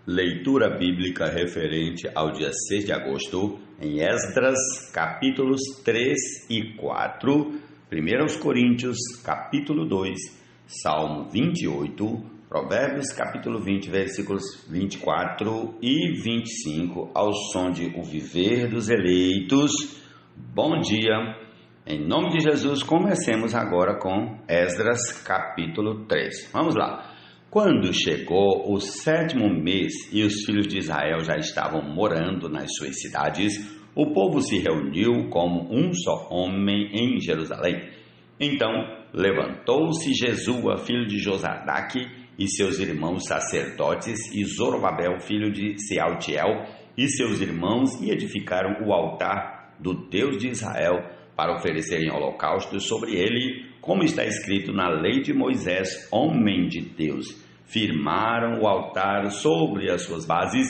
Leitura bíblica referente ao dia 6 de agosto, em Esdras, capítulos 3 e 4, 1 Coríntios, capítulo 2, Salmo 28, Provérbios, capítulo 20, versículos 24 e 25, ao som de O Viver dos Eleitos. Bom dia! Em nome de Jesus, comecemos agora com Esdras, capítulo 3. Vamos lá! Quando chegou o 7º mês e os filhos de Israel já estavam morando nas suas cidades, o povo se reuniu como um só homem em Jerusalém. Então levantou-se Jesua, filho de Josadaque, e seus irmãos sacerdotes, e Zorobabel, filho de Sealtiel, e seus irmãos, e edificaram o altar do Deus de Israel, para oferecerem holocaustos sobre ele, como está escrito na lei de Moisés, homem de Deus. Firmaram o altar sobre as suas bases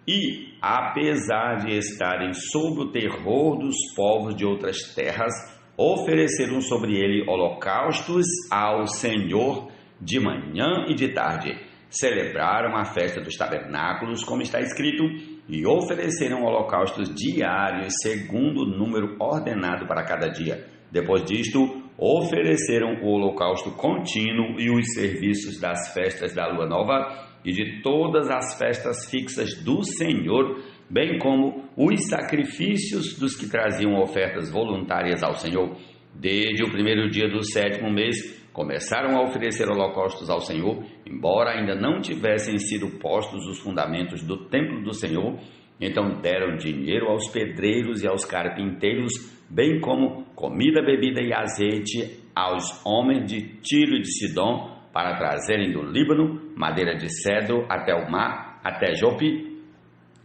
e, apesar de estarem sob o terror dos povos de outras terras, ofereceram sobre ele holocaustos ao Senhor de manhã e de tarde. Celebraram a festa dos tabernáculos, como está escrito, e ofereceram holocaustos diários segundo o número ordenado para cada dia. Depois disto, ofereceram o holocausto contínuo e os serviços das festas da lua nova e de todas as festas fixas do Senhor, bem como os sacrifícios dos que traziam ofertas voluntárias ao Senhor. Desde o primeiro dia do 7º mês, começaram a oferecer holocaustos ao Senhor, embora ainda não tivessem sido postos os fundamentos do templo do Senhor. Então deram dinheiro aos pedreiros e aos carpinteiros, bem como comida, bebida e azeite aos homens de Tiro e de Sidom, para trazerem do Líbano madeira de cedro até o mar, até Jope,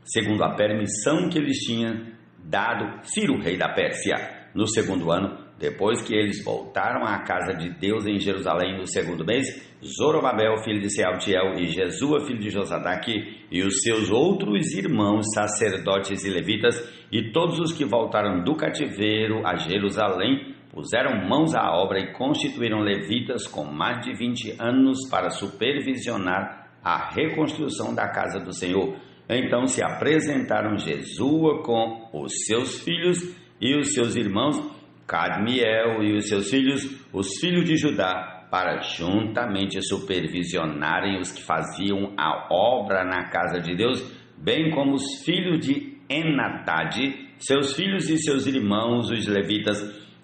segundo a permissão que lhes tinha dado Ciro, rei da Pérsia, no 2º ano. Depois que eles voltaram à casa de Deus em Jerusalém no 2º mês, Zorobabel, filho de Sealtiel, e Jesua, filho de Josadaque, e os seus outros irmãos, sacerdotes e levitas, e todos os que voltaram do cativeiro a Jerusalém, puseram mãos à obra e constituíram levitas com mais de 20 anos para supervisionar a reconstrução da casa do Senhor. Então se apresentaram Jesua com os seus filhos e os seus irmãos, Cadmiel e os seus filhos, os filhos de Judá, para juntamente supervisionarem os que faziam a obra na casa de Deus, bem como os filhos de Enadad, seus filhos e seus irmãos, os levitas.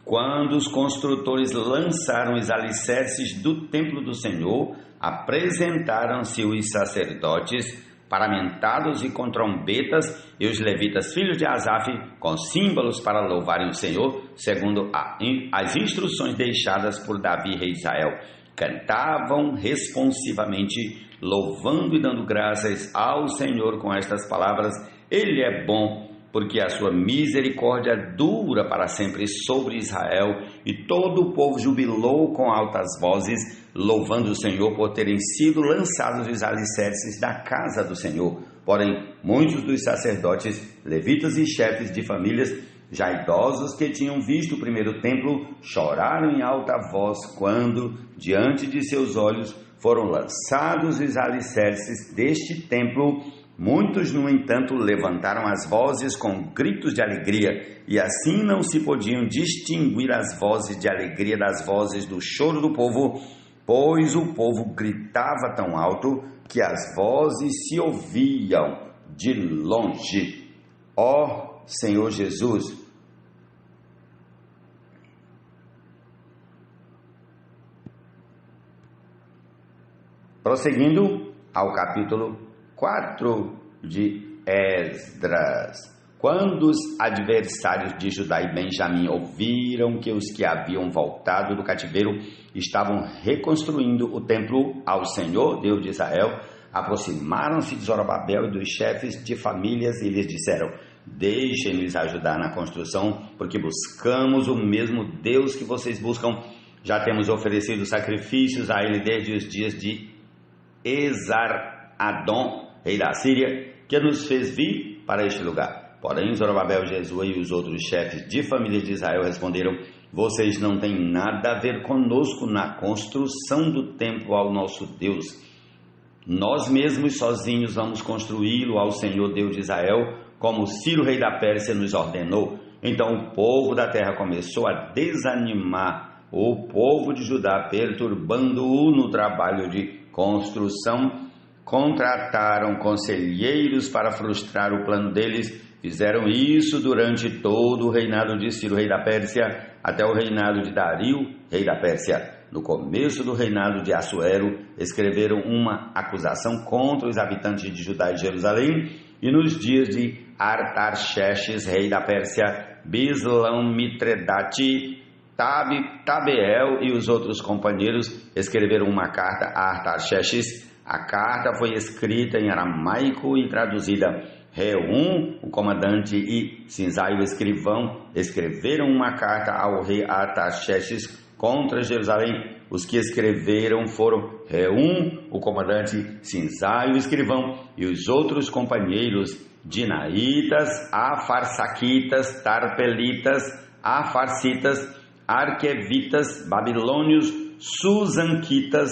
Quando os construtores lançaram os alicerces do templo do Senhor, apresentaram-se os sacerdotes paramentados e com trombetas, e os levitas, filhos de Asaf, com símbolos para louvarem o Senhor, segundo as instruções deixadas por Davi, rei de Israel. Cantavam responsivamente, louvando e dando graças ao Senhor com estas palavras: Ele é bom, porque a sua misericórdia dura para sempre sobre Israel. E todo o povo jubilou com altas vozes, louvando o Senhor por terem sido lançados os alicerces da casa do Senhor. Porém, muitos dos sacerdotes, levitas e chefes de famílias, já idosos que tinham visto o primeiro templo, choraram em alta voz quando, diante de seus olhos, foram lançados os alicerces deste templo. Muitos, no entanto, levantaram as vozes com gritos de alegria, e assim não se podiam distinguir as vozes de alegria das vozes do choro do povo, pois o povo gritava tão alto que as vozes se ouviam de longe. Ó Senhor Jesus! Prosseguindo ao capítulo 4 de Esdras. Quando os adversários de Judá e Benjamim ouviram que os que haviam voltado do cativeiro estavam reconstruindo o templo ao Senhor, Deus de Israel, aproximaram-se de Zorobabel e dos chefes de famílias e lhes disseram: Deixem-nos ajudar na construção, porque buscamos o mesmo Deus que vocês buscam. Já temos oferecido sacrifícios a ele desde os dias de Esar-Adom, rei da Síria, que nos fez vir para este lugar. Porém, Zorobabel, Jesua e os outros chefes de família de Israel responderam: Vocês não têm nada a ver conosco na construção do templo ao nosso Deus. Nós mesmos sozinhos vamos construí-lo ao Senhor Deus de Israel, como Ciro, rei da Pérsia, nos ordenou. Então o povo da terra começou a desanimar o povo de Judá, perturbando-o no trabalho de construção. Contrataram conselheiros para frustrar o plano deles. Fizeram isso durante todo o reinado de Ciro, rei da Pérsia, até o reinado de Dario, rei da Pérsia. No começo do reinado de Assuero, escreveram uma acusação contra os habitantes de Judá e Jerusalém, e nos dias de Artaxerxes, rei da Pérsia, Bislão, Mitredate, Tabeel e os outros companheiros escreveram uma carta a Artaxerxes. A carta foi escrita em aramaico e traduzida. Reum, o comandante, e Sinzai, o escrivão, escreveram uma carta ao rei Artaxerxes contra Jerusalém. Os que escreveram foram Reum, o comandante, Sinzai, o escrivão, e os outros companheiros, Dinaitas, Afarsaquitas, Tarpelitas, Afarsitas, Arquevitas, Babilônios, Susanquitas,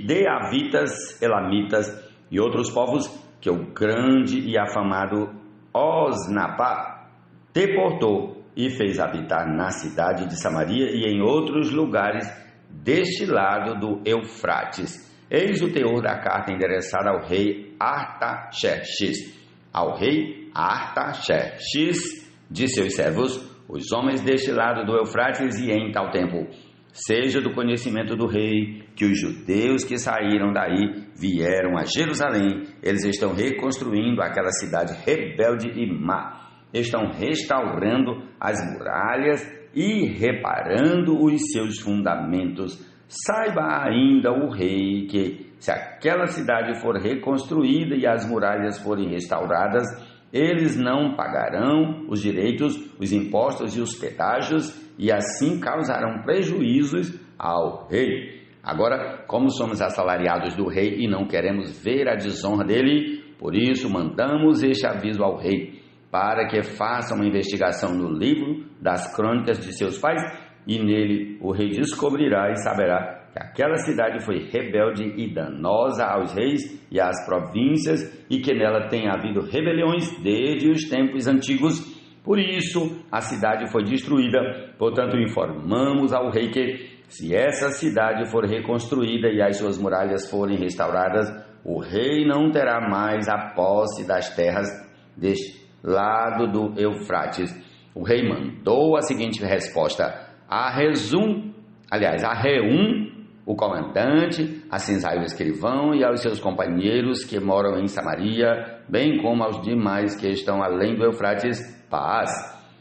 Deavitas, Elamitas e outros povos que o grande e afamado Osnapá deportou e fez habitar na cidade de Samaria e em outros lugares deste lado do Eufrates. Eis o teor da carta endereçada ao rei Artaxerxes. Ao rei Artaxerxes, de seus servos, os homens deste lado do Eufrates, e em tal tempo seja do conhecimento do rei que os judeus que saíram daí vieram a Jerusalém. Eles estão reconstruindo aquela cidade rebelde e má. Estão restaurando as muralhas e reparando os seus fundamentos. Saiba ainda o rei que, se aquela cidade for reconstruída e as muralhas forem restauradas, eles não pagarão os direitos, os impostos e os pedágios, e assim causarão prejuízos ao rei. Agora, como somos assalariados do rei e não queremos ver a desonra dele, por isso mandamos este aviso ao rei, para que faça uma investigação no livro das crônicas de seus pais, e nele o rei descobrirá e saberá que aquela cidade foi rebelde e danosa aos reis e às províncias, e que nela tem havido rebeliões desde os tempos antigos. Por isso a cidade foi destruída. Portanto, informamos ao rei que, se essa cidade for reconstruída e as suas muralhas forem restauradas, o rei não terá mais a posse das terras deste lado do Eufrates. O rei mandou a seguinte resposta a Reum, o comandante, a Sinzai, o escrivão, e aos seus companheiros que moram em Samaria, bem como aos demais que estão além do Eufrates: paz.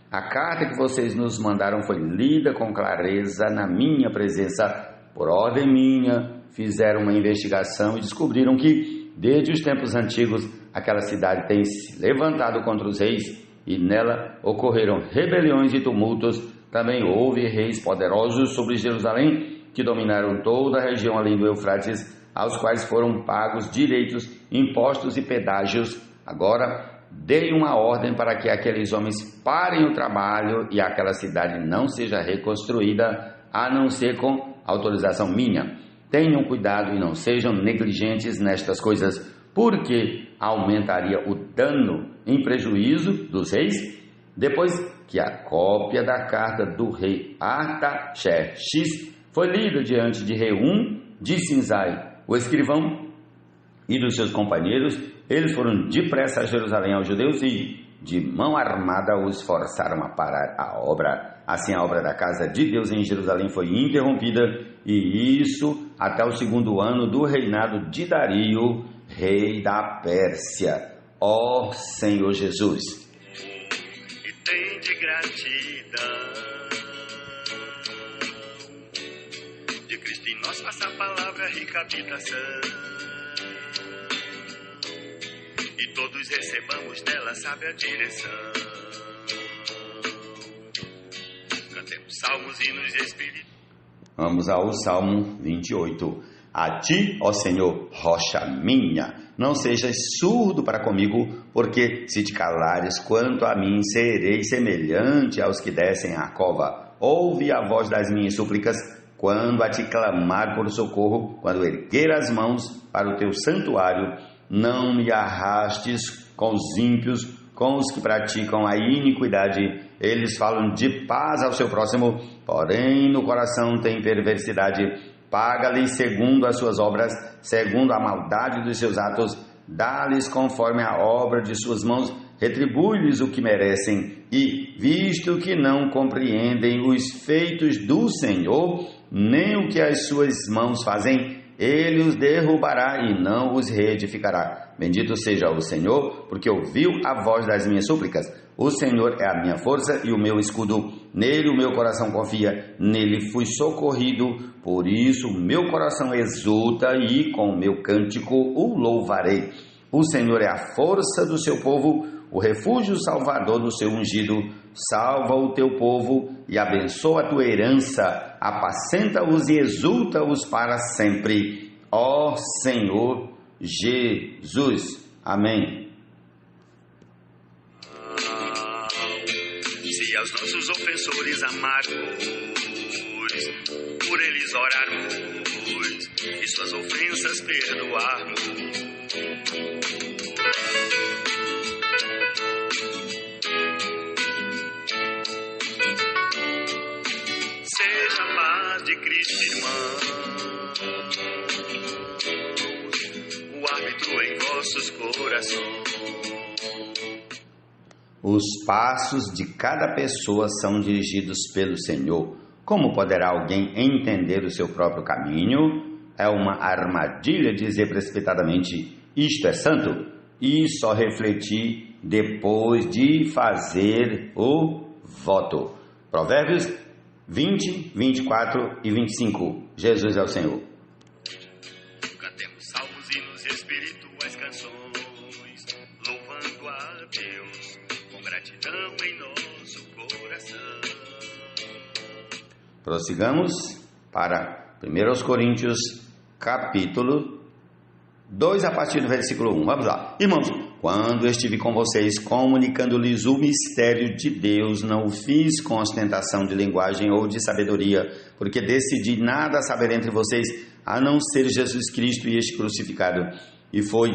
A carta que vocês nos mandaram foi lida com clareza na minha presença. Por ordem minha, fizeram uma investigação e descobriram que, desde os tempos antigos, aquela cidade tem se levantado contra os reis, e nela ocorreram rebeliões e tumultos. Também houve reis poderosos sobre Jerusalém, que dominaram toda a região além do Eufrates, aos quais foram pagos direitos, impostos e pedágios. Agora, dei uma ordem para que aqueles homens parem o trabalho e aquela cidade não seja reconstruída, a não ser com autorização minha. Tenham cuidado e não sejam negligentes nestas coisas, porque aumentaria o dano em prejuízo dos reis. Depois que a cópia da carta do rei Artaxerxes foi lida diante de Reum, de Sinzai, o escrivão, e dos seus companheiros, eles foram depressa a Jerusalém aos judeus e, de mão armada, os forçaram a parar a obra. Assim, a obra da casa de Deus em Jerusalém foi interrompida, e isso até o 2º ano do reinado de Dario, rei da Pérsia. Ó Senhor Jesus! E tem de gratidão de Cristo em nós, faça a palavra rica habitação, e todos recebamos dela sábia direção. Cantemos salmos, hinos e espíritos. Vamos ao Salmo 28. A ti, ó Senhor, rocha minha, não sejas surdo para comigo, porque se te calares quanto a mim, serei semelhante aos que descem à cova. Ouve a voz das minhas súplicas, quando a te clamar por socorro, quando erguer as mãos para o teu santuário, não me arrastes com os ímpios, com os que praticam a iniquidade. Eles falam de paz ao seu próximo, porém no coração tem perversidade. Paga-lhes segundo as suas obras, segundo a maldade dos seus atos. Dá-lhes conforme a obra de suas mãos, retribui-lhes o que merecem. E, visto que não compreendem os feitos do Senhor, nem o que as suas mãos fazem, ele os derrubará e não os reedificará. Bendito seja o Senhor, porque ouviu a voz das minhas súplicas. O Senhor é a minha força e o meu escudo. Nele o meu coração confia, nele fui socorrido. Por isso o meu coração exulta e com o meu cântico o louvarei. O Senhor é a força do seu povo, o refúgio salvador do seu ungido. Salva o teu povo e abençoa a tua herança, apacenta-os e exulta-os para sempre. Ó Senhor Jesus. Amém. Se aos nossos ofensores amarmos, por eles orarmos e suas ofensas perdoarmos, seja a paz de Cristo, irmãos, o árbitro em vossos corações. Os passos de cada pessoa são dirigidos pelo Senhor. Como poderá alguém entender o seu próprio caminho? É uma armadilha dizer precipitadamente, isto é santo, e só refletir depois de fazer o voto. Provérbios 20, 24 e 25. Jesus é o Senhor. Cantemos salmos, hinos e espirituais canções, louvando a Deus com gratidão em nosso coração. Prossigamos para 1 Coríntios, capítulo 2, a partir do versículo 1. Vamos lá. Irmãos, quando estive com vocês comunicando-lhes o mistério de Deus, não o fiz com ostentação de linguagem ou de sabedoria, porque decidi nada saber entre vocês, a não ser Jesus Cristo e este crucificado. E foi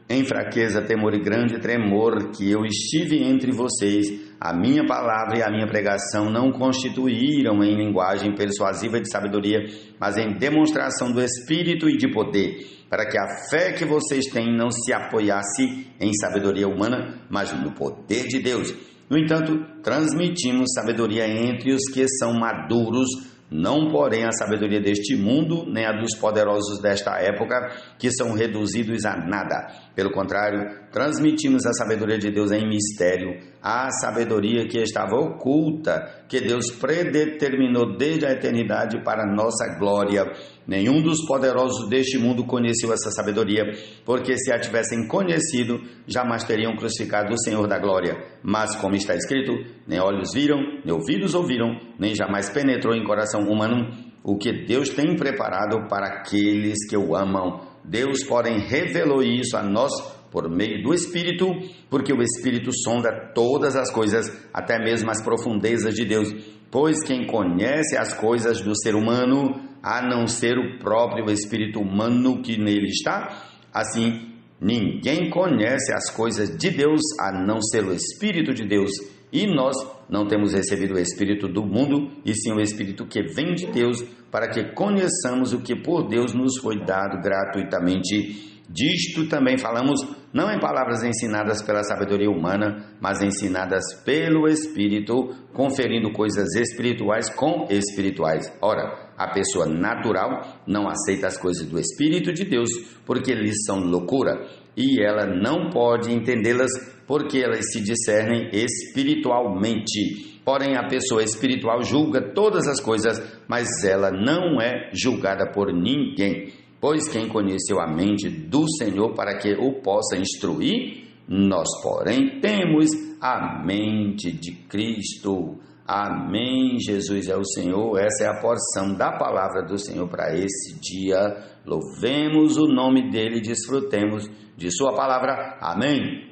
em fraqueza, temor e grande tremor que eu estive entre vocês. A minha palavra e a minha pregação não constituíram em linguagem persuasiva de sabedoria, mas em demonstração do Espírito e de poder, para que a fé que vocês têm não se apoiasse em sabedoria humana, mas no poder de Deus. No entanto, transmitimos sabedoria entre os que são maduros, não porém a sabedoria deste mundo, nem a dos poderosos desta época, que são reduzidos a nada. Pelo contrário, transmitimos a sabedoria de Deus em mistério, a sabedoria que estava oculta, que Deus predeterminou desde a eternidade para nossa glória. Nenhum dos poderosos deste mundo conheceu essa sabedoria, porque se a tivessem conhecido, jamais teriam crucificado o Senhor da glória. Mas, como está escrito, nem olhos viram, nem ouvidos ouviram, nem jamais penetrou em coração humano o que Deus tem preparado para aqueles que o amam. Deus, porém, revelou isso a nós por meio do Espírito, porque o Espírito sonda todas as coisas, até mesmo as profundezas de Deus. Pois quem conhece as coisas do ser humano, a não ser o próprio Espírito humano que nele está? Assim, ninguém conhece as coisas de Deus, a não ser o Espírito de Deus. E nós não temos recebido o Espírito do mundo, e sim o Espírito que vem de Deus, para que conheçamos o que por Deus nos foi dado gratuitamente. Disto também falamos, não em palavras ensinadas pela sabedoria humana, mas ensinadas pelo Espírito, conferindo coisas espirituais com espirituais. Ora, a pessoa natural não aceita as coisas do Espírito de Deus, porque lhes são loucura, e ela não pode entendê-las, porque elas se discernem espiritualmente. Porém, a pessoa espiritual julga todas as coisas, mas ela não é julgada por ninguém. Pois quem conheceu a mente do Senhor para que o possa instruir? Nós, porém, temos a mente de Cristo. Amém. Jesus é o Senhor. Essa é a porção da palavra do Senhor para esse dia. Louvemos o nome dele e desfrutemos de sua palavra. Amém.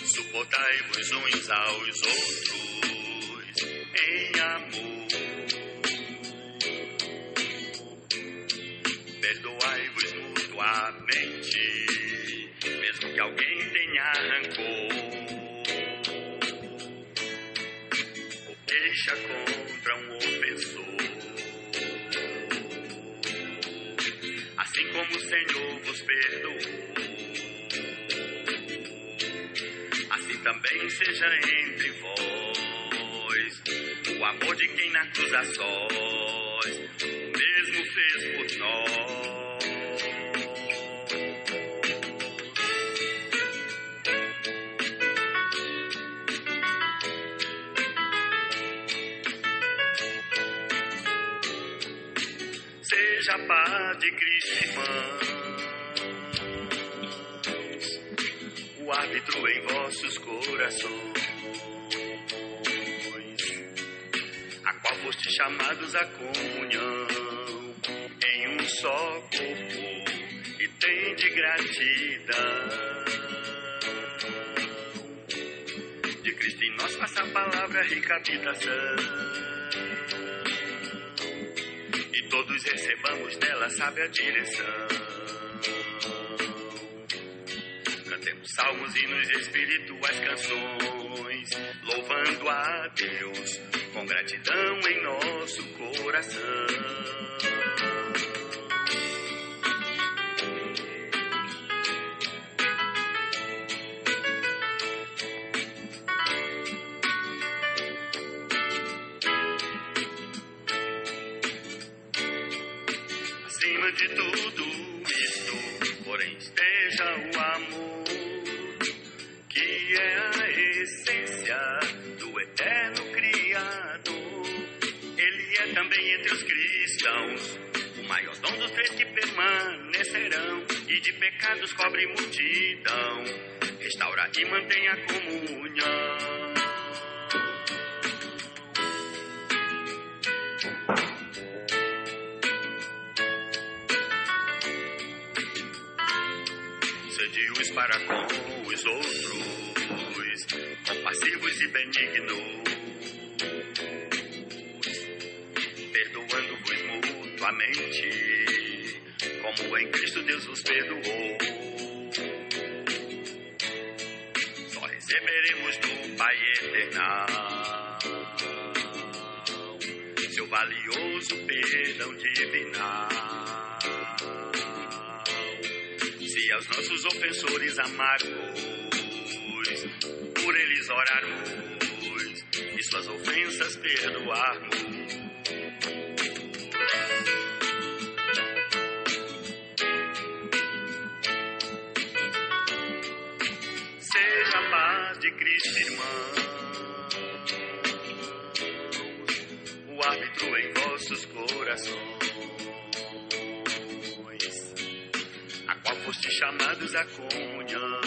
Suportai-vos uns aos outros em amor. queixa contra um ofensor. Assim como o Senhor vos perdoou, assim também seja entre vós o amor de quem na cruz a sós o mesmo fez por nós. Seja a paz de Cristo, irmãos, o árbitro em vossos corações, a qual foste chamados à comunhão em um só corpo, e tende gratidão. De Cristo em nós passa a palavra rica habitação, e todos recebamos dela sábia direção. Cantemos salmos, hinos e espirituais canções, louvando a Deus com gratidão em nosso coração. Acima de tudo isto, porém, esteja o amor, que é a essência do eterno Criador. Ele é também entre os cristãos o maior dom dos três que permanecerão, e de pecados cobre multidão, restaura e mantém a comunhão. Sede-os para com os outros, compassivos e benignos, perdoando-vos mutuamente, como em Cristo Deus vos perdoou. Só receberemos do Pai eternal seu valioso perdão divinal, se aos nossos ofensores amargos, por eles orarmos e suas ofensas perdoarmos. Seja a paz de Cristo, irmãos, o árbitro em vossos corações, a qual foste chamados à comunhão